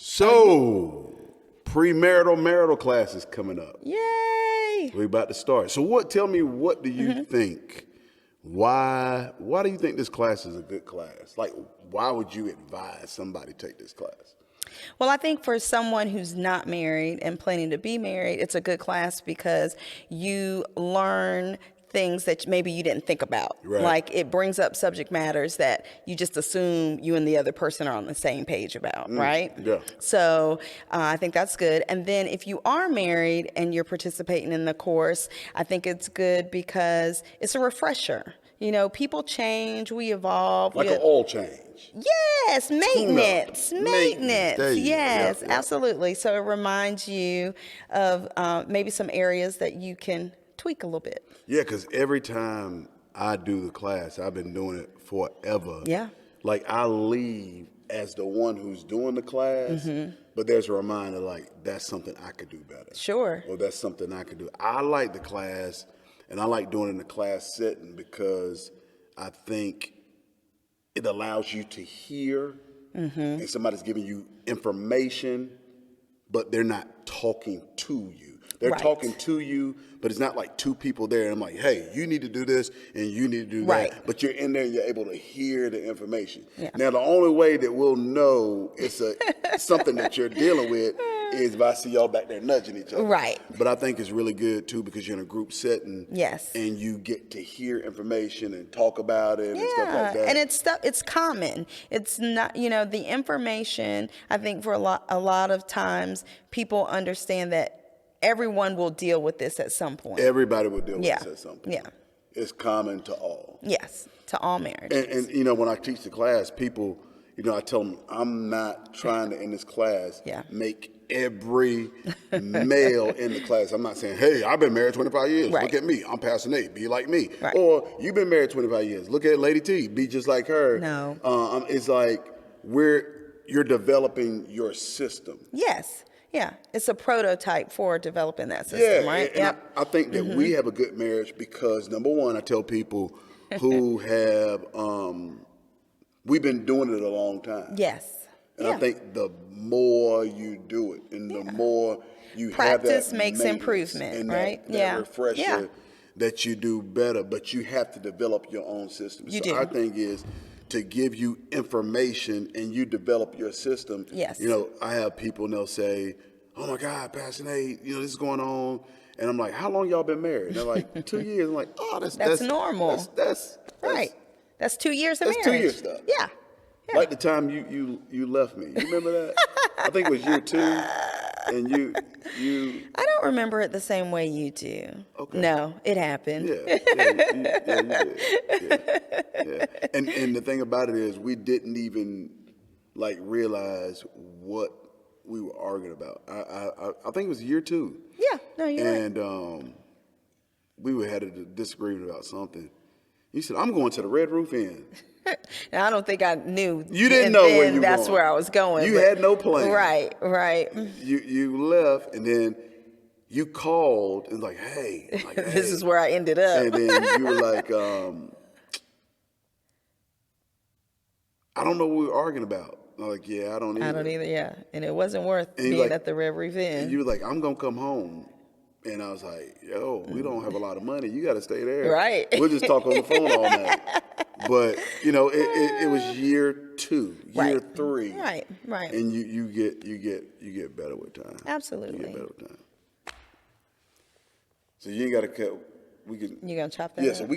So, premarital marital class is coming up. Yay! We're about to start. So tell me, what do you think? Why do you think this class is a good class? Like, why would you advise somebody take this class? Well, I think for someone who's not married and planning to be married, it's a good class because you learn things that maybe you didn't think about. Right. Like it brings up subject matters that you just assume you and the other person are on the same page about, right? Yeah. So I think that's good. And then if you are married and you're participating in the course, I think it's good because it's a refresher. You know, people change, we evolve. Like an oil change. Yes, maintenance. There you go. Yes, Yeah. absolutely. So it reminds you of maybe some areas that you can tweak a little bit. Yeah, because every time I do the class, I've been doing it forever. Yeah. Like I leave as the one who's doing the class, but there's a reminder like that's something I could do better. Sure. Or that's something I could do. I like the class, and I like doing it in the class setting because I think it allows you to hear, and somebody's giving you information, but they're not talking to you. They're Right. talking to you, but it's not like two people there. And I'm like, hey, you need to do this and you need to do Right. that. But you're in there and you're able to hear the information. Yeah. Now, the only way that we'll know it's something that you're dealing with is if I see y'all back there nudging each other. Right. But I think it's really good, too, because you're in a group setting. Yes. And you get to hear information and talk about it and stuff like that. And it's common. It's not, the information, I think for a lot of times people understand that everyone will deal with this at some point. Everybody will deal with this at some point. Yeah. It's common to all. Yes, to all marriages. And when I teach the class, people, I tell them, I'm not trying to, in this class, make every male in the class. I'm not saying, hey, I've been married 25 years. Right. Look at me. I'm passing A. Be like me. Right. Or you've been married 25 years. Look at Lady T. Be just like her. No. It's like you're developing your system. Yes. Yeah, it's a prototype for developing that system, right? And I think that we have a good marriage because, number one, I tell people who have, we've been doing it a long time. Yes. And I think the more you do it and the more you practice have that makes improvement, and right? that refresher that you do better, but you have to develop your own system. You so do. our thing is to give you information and you develop your system. Yes. I have people and they'll say, oh my God, Pastor Nate, this is going on. And I'm like, how long y'all been married? And they're like, 2 years. I'm like, oh, that's normal. That's right. That's 2 years of that's marriage. 2 years stuff. Yeah. Like the time you left me. You remember that? I think it was year 2. And you I don't remember it the same way you do. Okay. No, it happened. Yeah, you did. Yeah. And the thing about it is we didn't even realize what we were arguing about. I think it was year 2. Yeah, no, you're right. And we had a disagreement about something. You said, I'm going to the Red Roof Inn. Now, I don't think I knew. You didn't know where you were that's going. where I was going. You had no plan. Right. You left, and then you called and hey. I'm like, hey. This is where I ended up. And then you were like, I don't know what we were arguing about. I'm like, yeah, I don't either. I don't either, yeah. And it wasn't worth being at the Red Roof Inn. And you were like, I'm going to come home. And I was like, yo, we don't have a lot of money. You got to stay there. Right. We'll just talk on the phone all night. But, it was year 2, year 3. Right. And you get better with time. Absolutely. You get better with time. So you ain't got to cut. You going to chop that Yeah, up? so we can